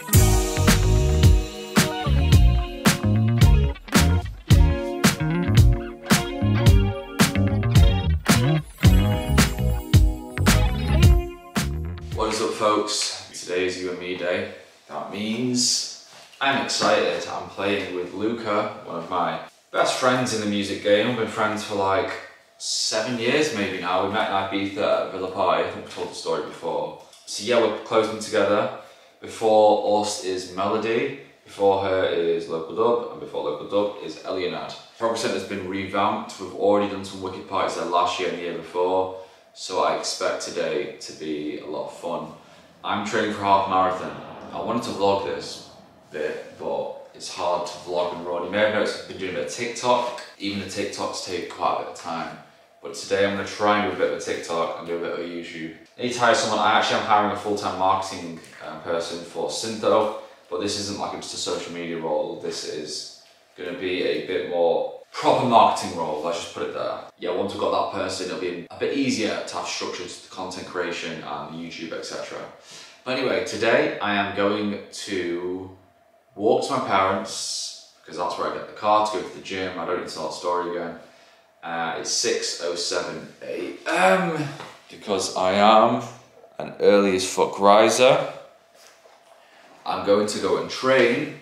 What is up, folks? Today is You&Me day. That means I'm excited. I'm playing with Luca, one of my best friends in the music game. We've been friends for like 7 years maybe now. We met in Ibiza at Villa Party. I think we told the story before. So yeah, we're closing together. Before us is Melody, before her is Local Dub, and before Local Dub is Elionad. Proper Centre's been revamped. We've already done some wicked parties there last year and the year before. So I expect today to be a lot of fun. I'm training for half marathon. I wanted to vlog this bit, but it's hard to vlog and run. You may have noticed I've been doing a bit of TikTok. Even the TikToks take quite a bit of time. But today I'm going to try and do a bit of a TikTok and do a bit of a YouTube. I need to hire someone. I actually am hiring a full-time marketing person for Syntho, but this isn't like just a social media role. This is going to be a bit more proper marketing role, let's just put it there. Yeah, once we've got that person, it'll be a bit easier to have structure to the content creation and YouTube, etc. But anyway, today I am going to walk to my parents, because that's where I get the car to go to the gym. I don't need to tell that story again. It's 6:07 AM, because I am an early as fuck riser. I'm going to go and train.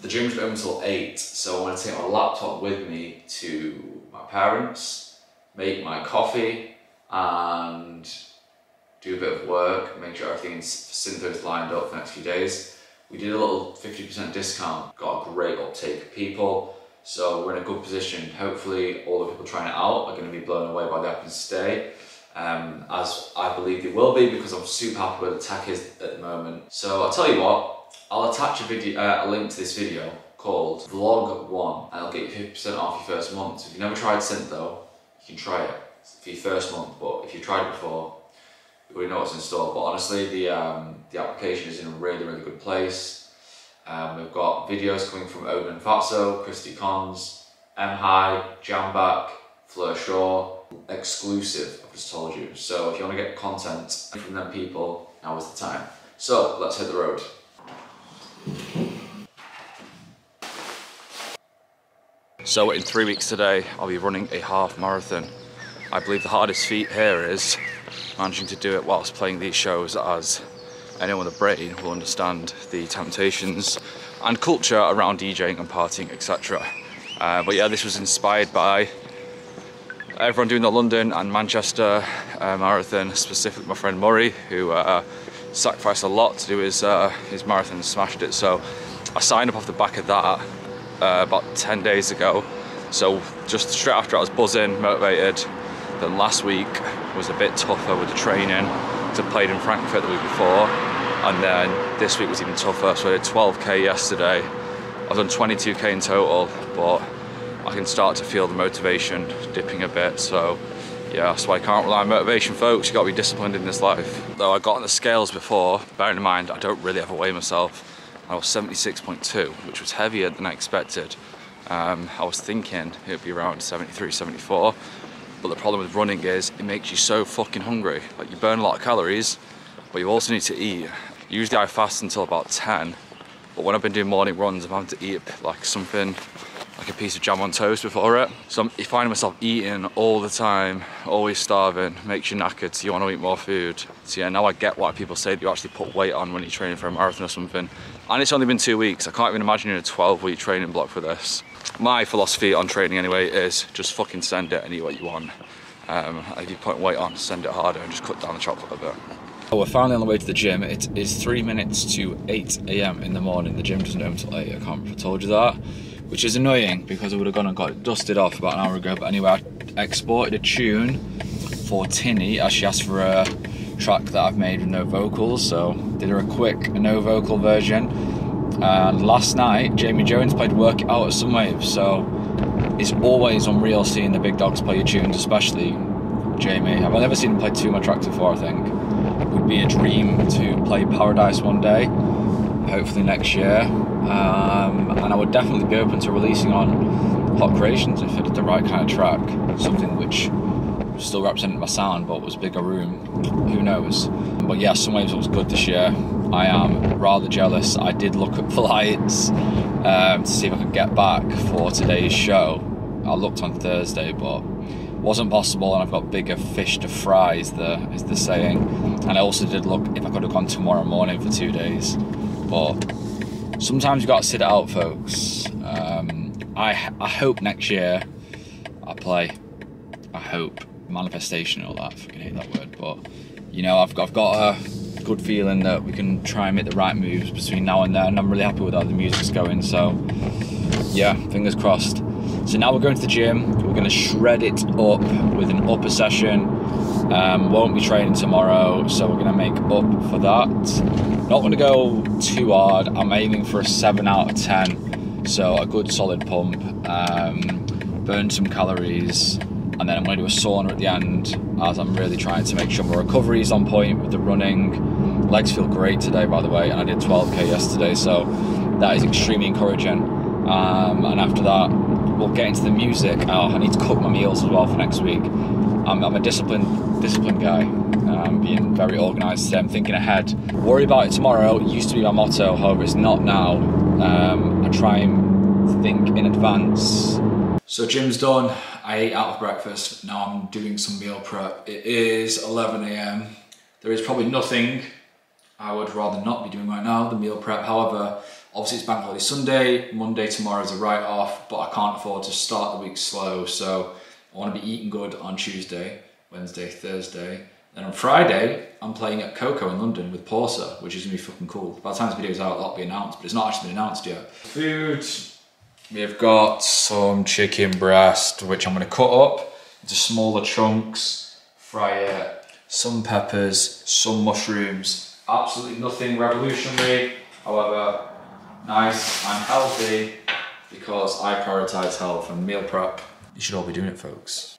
The gym's open until 8, so I want to take my laptop with me to my parents, make my coffee, and do a bit of work, make sure everything's Syntho's lined up for the next few days. We did a little 50% discount, got a great uptake of people, so we're in a good position. Hopefully all the people trying it out are going to be blown away by the app and stay, as I believe they will be, because I'm super happy where the tech is at the moment. So I'll tell you what, I'll attach a link to this video called Vlog 1, and it'll get you 50% off your first month. So if you've never tried Syntho, you can try it for your first month, but if you've tried it before, you already know what's in store. But honestly, the application is in a really, really good place. We've got videos coming from Odin and Fatso, Christy Cons, M High, Jamback, Fleur Shaw, exclusive, I've just told you. So if you want to get content from them people, now is the time. So let's hit the road. So in 3 weeks today, I'll be running a half marathon. I believe the hardest feat here is managing to do it whilst playing these shows, as anyone with a brain will understand the temptations and culture around DJing and partying, etc. But yeah, this was inspired by everyone doing the London and Manchester marathon, specifically my friend Murray, who sacrificed a lot to do his marathon and smashed it. So I signed up off the back of that about 10 days ago. So just straight after I was buzzing, motivated. Then last week was a bit tougher with the training, because I played in Frankfurt the week before, and then this week was even tougher. So I did 12k yesterday. I've done 22k in total, but I can start to feel the motivation dipping a bit. So yeah, so I can't rely on motivation, folks. You've got to be disciplined in this life. Though I got on the scales before, bearing in mind I don't really ever weigh myself, I was 76.2, which was heavier than I expected. I was thinking it would be around 73, 74. But the problem with running is it makes you so fucking hungry. Like, you burn a lot of calories, but you also need to eat. Usually I fast until about 10, but when I've been doing morning runs, I'm having to eat like something, like a piece of jam on toast before it. So I'm finding myself eating all the time, always starving, makes you knackered, so you want to eat more food. So yeah, now I get why people say that you actually put weight on when you're training for a marathon or something. And it's only been 2 weeks. I can't even imagine doing a 12-week training block for this. My philosophy on training anyway is just fucking send it and eat what you want. If you put weight on, send it harder and just cut down the chocolate a bit. We're finally on the way to the gym. It is 3 minutes to 8 AM in the morning. The gym doesn't open until 8, I can't remember if I told you that. Which is annoying, because I would have gone and got it dusted off about an hour ago. But anyway, I exported a tune for Tinny, as she asked for a track that I've made with no vocals. So did her a quick no vocal version. And last night, Jamie Jones played Work It Out at Sunwave. So it's always unreal seeing the big dogs play your tunes, especially Jamie. I've never seen him play too much track before, I think. It would be a dream to play Paradise one day, hopefully next year. And I would definitely be open to releasing on Hot Creations if it did the right kind of track, something which still represented my sound, but was a bigger room. Who knows? But yeah, some ways it was good this year. I am rather jealous. I did look at flights to see if I could get back for today's show. I looked on Thursday, but wasn't possible, and I've got bigger fish to fry, is the saying. And I also did look if I could have gone tomorrow morning for 2 days, but sometimes you got to sit it out, folks. I hope next year I play. I hope. Manifestation and all that, I fucking hate that word, but you know, I've got a good feeling that we can try and make the right moves between now and then. I'm really happy with how the music's going, so yeah, fingers crossed. So now we're going to the gym. We're going to shred it up with an upper session. Won't be training tomorrow, so we're going to make up for that. Not going to go too hard. I'm aiming for a 7 out of 10, so a good solid pump. Burn some calories, and then I'm going to do a sauna at the end, as I'm really trying to make sure my recovery is on point with the running. Legs feel great today, by the way, and I did 12k yesterday, so that is extremely encouraging. And after that, we'll get into the music. Oh, I need to cook my meals as well for next week. I'm a disciplined guy. I'm being very organised today. I'm thinking ahead. Worry about it tomorrow used to be my motto, however it's not now. I try and think in advance. So gym's done. I ate out of breakfast. Now I'm doing some meal prep. It is 11 AM. There is probably nothing I would rather not be doing right now, the meal prep. However, obviously it's Bank Holiday Sunday, Monday tomorrow is a write-off, but I can't afford to start the week slow, so I want to be eating good on Tuesday, Wednesday, Thursday. Then on Friday, I'm playing at Koko in London with Pawsa, which is going to be fucking cool. By the time this video's out, that'll be announced, but it's not actually been announced yet. Food, we've got some chicken breast, which I'm going to cut up into smaller chunks, fry it, some peppers, some mushrooms. Absolutely nothing revolutionary, however, nice and healthy, because I prioritise health and meal prep. You should all be doing it, folks.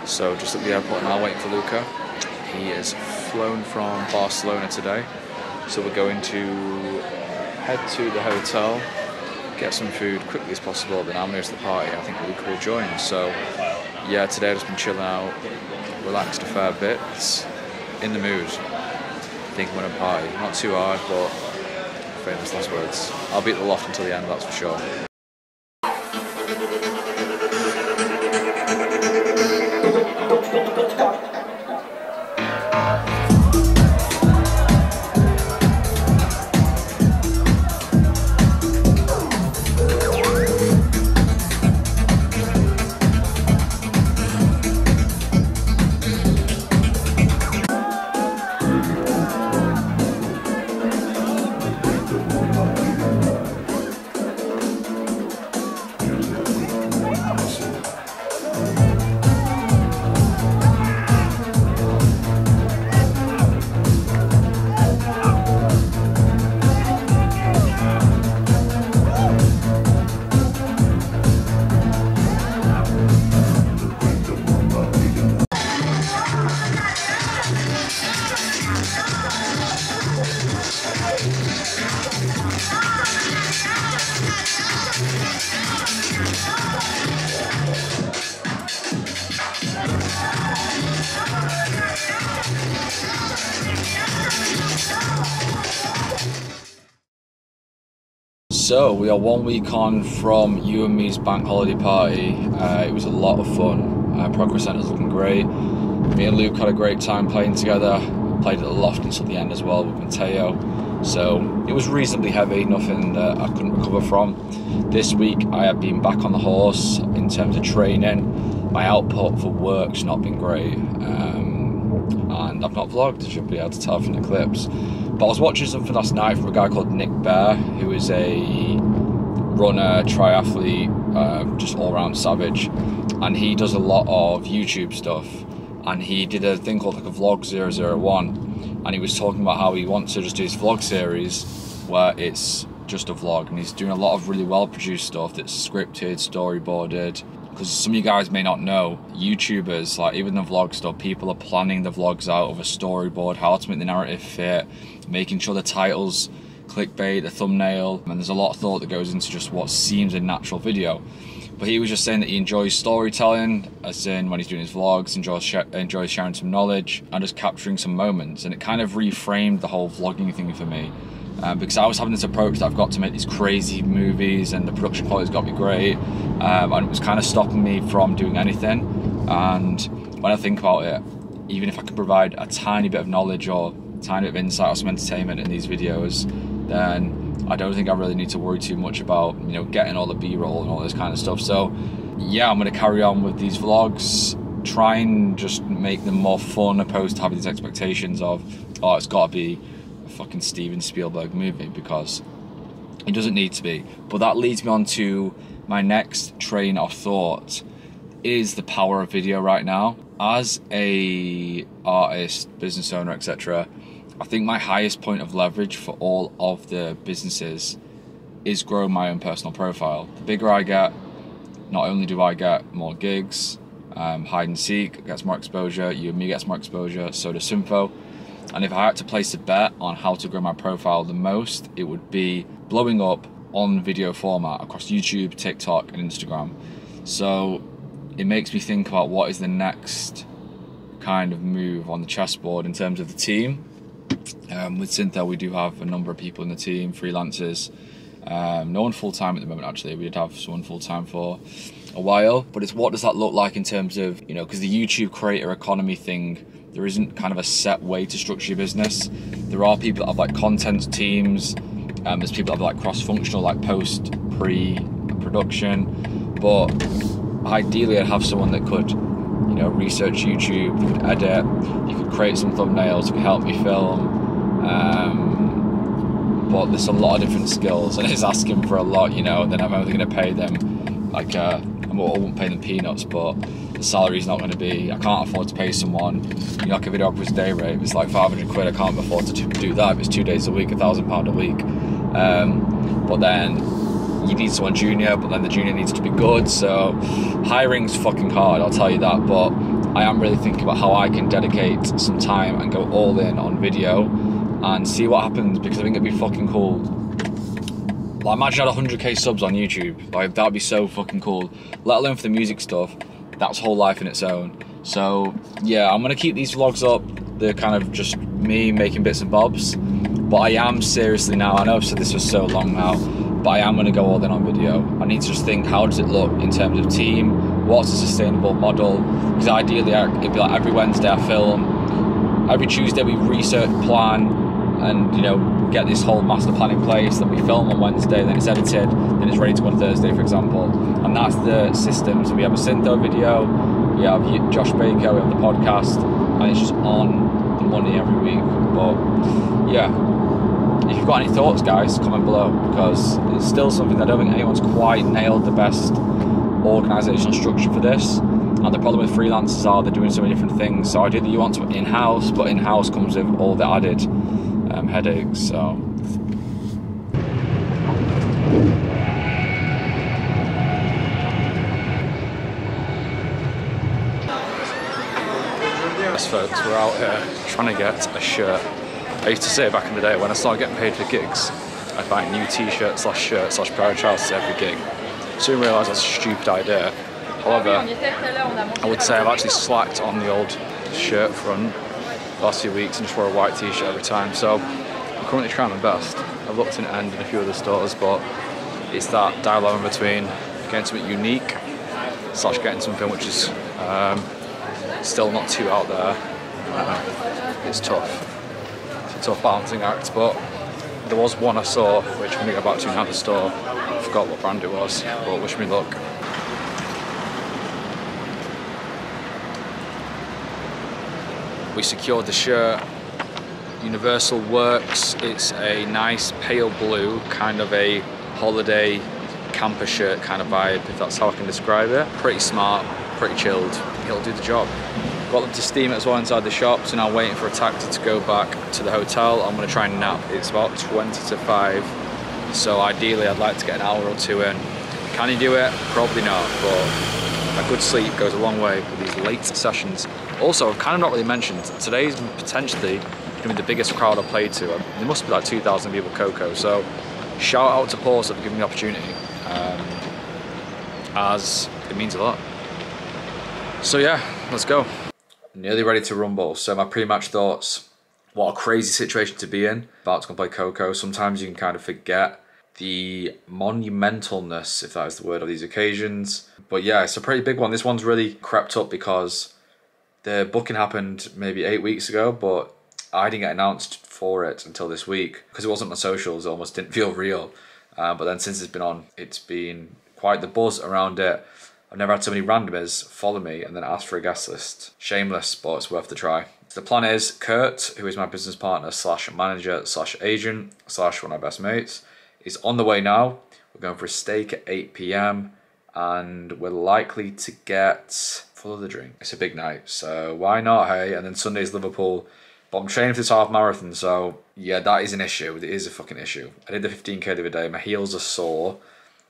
So just at the airport now, waiting for Luca. He is flown from Barcelona today. So we're going to head to the hotel, get some food quickly as possible, then I'm going to the party. I think Luca will join. So yeah, today I've just been chilling out, relaxed a fair bit, in the mood. I think I'm going to party. Not too hard, but famous last words. I'll be at the Loft until the end, that's for sure. So we are 1 week on from You&Me's bank holiday party. It was a lot of fun. Progress Centre's looking great. Me and Luke had a great time playing together. Played at the Loft until the end as well with Mateo. So it was reasonably heavy, nothing that I couldn't recover from. This week I have been back on the horse in terms of training. My output for work's not been great. and I've not vlogged, as you'll be able to tell from the clips. But I was watching something last night from a guy called Nick Bear, who is a runner, triathlete, just all-round savage, and he does a lot of YouTube stuff, and he did a thing called like a Vlog 001, and he was talking about how he wants to just do his vlog series where it's just a vlog, and he's doing a lot of really well-produced stuff that's scripted, storyboarded. Because some of you guys may not know, YouTubers, like even the vlog stuff, people are planning the vlogs out of a storyboard, how to make the narrative fit, making sure the titles clickbait, the thumbnail, and there's a lot of thought that goes into just what seems a natural video. But he was just saying that he enjoys storytelling, as in when he's doing his vlogs, enjoys sharing some knowledge and just capturing some moments. And it kind of reframed the whole vlogging thing for me. Because I was having this approach that I've got to make these crazy movies and the production quality's got to be great, and it was kind of stopping me from doing anything. And when I think about it, even if I could provide a tiny bit of knowledge or a tiny bit of insight or some entertainment in these videos, then I don't think I really need to worry too much about, you know, getting all the B-roll and all this kind of stuff. So yeah, I'm going to carry on with these vlogs, try and just make them more fun opposed to having these expectations of, oh, it's got to be fucking Steven Spielberg movie, because it doesn't need to be. But that leads me on to my next train of thought, is the power of video right now. As a artist, business owner, etc., I think my highest point of leverage for all of the businesses is growing my own personal profile. The bigger I get, not only do I get more gigs, Hide and Seek gets more exposure, You&Me gets more exposure, so does Sympho. And if I had to place a bet on how to grow my profile the most, it would be blowing up on video format across YouTube, TikTok, and Instagram. So it makes me think about what is the next kind of move on the chessboard in terms of the team. With Syntho, we do have a number of people in the team, freelancers. No one full-time at the moment, actually. We did have someone full-time for a while. But it's what does that look like in terms of, you know, because the YouTube creator economy thing, there isn't kind of a set way to structure your business. There are people that have like content teams, there's people that have like cross-functional, like post, pre-production, but ideally I'd have someone that could, you know, research YouTube, you could edit, you could create some thumbnails, you could help me film, but there's a lot of different skills, and it's asking for a lot, you know, and then I'm only going to pay them like, I won't pay them peanuts, but the salary's not going to be, I can't afford to pay someone, you know, like a videographer's day rate, if it's like 500 quid, I can't afford to do that. If it's 2 days a week, £1,000 a week. But then you need someone junior, but then the junior needs to be good, so hiring's fucking hard, I'll tell you that. But I am really thinking about how I can dedicate some time and go all in on video and see what happens, because I think it'd be fucking cool. Like, imagine I had 100k subs on YouTube, like that'd be so fucking cool, let alone for the music stuff. That's whole life in its own. So yeah, I'm gonna keep these vlogs up. They're kind of just me making bits and bobs, but I am seriously now, I know I've said this for so long now, but I am gonna go all in on video. I need to just think, how does it look in terms of team? What's a sustainable model? Because ideally it'd be like every Wednesday I film, every Tuesday we research, plan, and, you know, get this whole master plan in place. Then we film on Wednesday, then it's edited, then it's ready to go on Thursday, for example. And that's the system. So we have a Syntho video, we have Josh Baker, we have the podcast, and it's just on the money every week. But yeah, if you've got any thoughts, guys, comment below, because it's still something that I don't think anyone's quite nailed the best organisational structure for this. And the problem with freelancers are they're doing so many different things. So ideally you want to in-house, but in-house comes with all the added headaches. So yes, folks, we're out here trying to get a shirt. I used to say back in the day, when I started getting paid for gigs, I'd buy a new t-shirt slash shirt slash pair of trousers every gig. Soon realised that's a stupid idea. However, I would say I've actually slacked on the old shirt front the last few weeks and just wore a white t-shirt every time. So I'm currently trying my best. I've looked in End in a few other stores, but it's that dilemma between getting something unique slash getting something which is still not too out there. It's tough. It's a tough balancing act, but there was one I saw which when we go back to another store, I forgot what brand it was, but wish me luck. we secured the shirt. Universal Works. It's a nice pale blue, kind of a holiday camper shirt kind of vibe, if that's how I can describe it. Pretty smart, pretty chilled. It'll do the job. Got them to steam it as well inside the shop, so now waiting for a taxi to go back to the hotel. I'm gonna try and nap. It's about 20 to 5, so ideally I'd like to get an hour or two in. Can you do it? Probably not, but a good sleep goes a long way with these late sessions. Also, I've kind of not really mentioned, today's potentially gonna be the biggest crowd I've played to. There must be like 2,000 people at Koko, so shout out to Pawsa for giving me the opportunity, as it means a lot. So yeah, let's go. Nearly ready to rumble. So my pre-match thoughts, what a crazy situation to be in. About to go play Koko. Sometimes you can kind of forget the monumentalness, if that is the word, of these occasions. But yeah, it's a pretty big one. This one's really crept up because the booking happened maybe 8 weeks ago, but I didn't get announced for it until this week because it wasn't on socials. It almost didn't feel real. But then since it's been on, it's been quite the buzz around it. I've never had so many randomers follow me and then ask for a guest list. Shameless, but it's worth the try. So the plan is Kurt, who is my business partner slash manager slash agent slash one of my best mates, is on the way now. We're going for a steak at 8 PM and we're likely to get full of the drink. It's a big night, so why not, hey? And then Sunday's Liverpool. But I'm training for this half marathon, so yeah, that is an issue. It is a fucking issue. I did the 15K the other day, my heels are sore.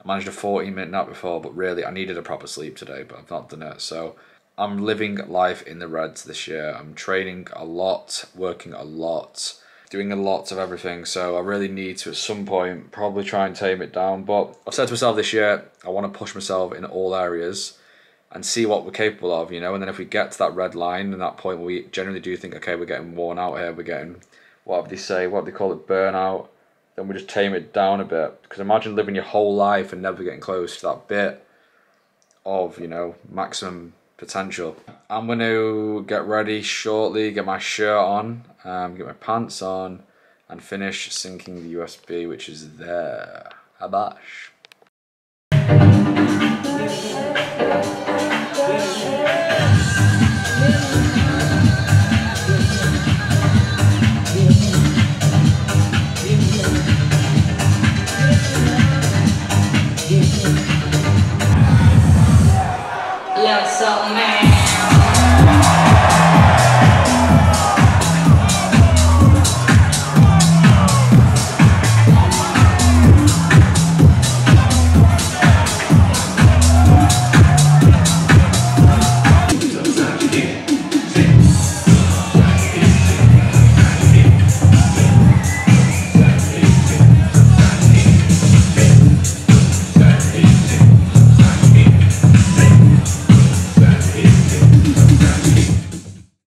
I managed a 14-minute nap before, but really I needed a proper sleep today, but I've not done it. So I'm living life in the reds this year. I'm training a lot, working a lot, doing a lot of everything. So I really need to, at some point, probably try and tame it down. But I've said to myself this year, I want to push myself in all areas and see what we're capable of, you know, and then if we get to that red line and that point where we generally do think, okay, we're getting worn out here, we're getting, what do they call it, burnout, then we just tame it down a bit. Because imagine living your whole life and never getting close to that bit of, you know, maximum potential. I'm going to get ready shortly, get my shirt on, get my pants on, and finish syncing the USB, which is there. Abash.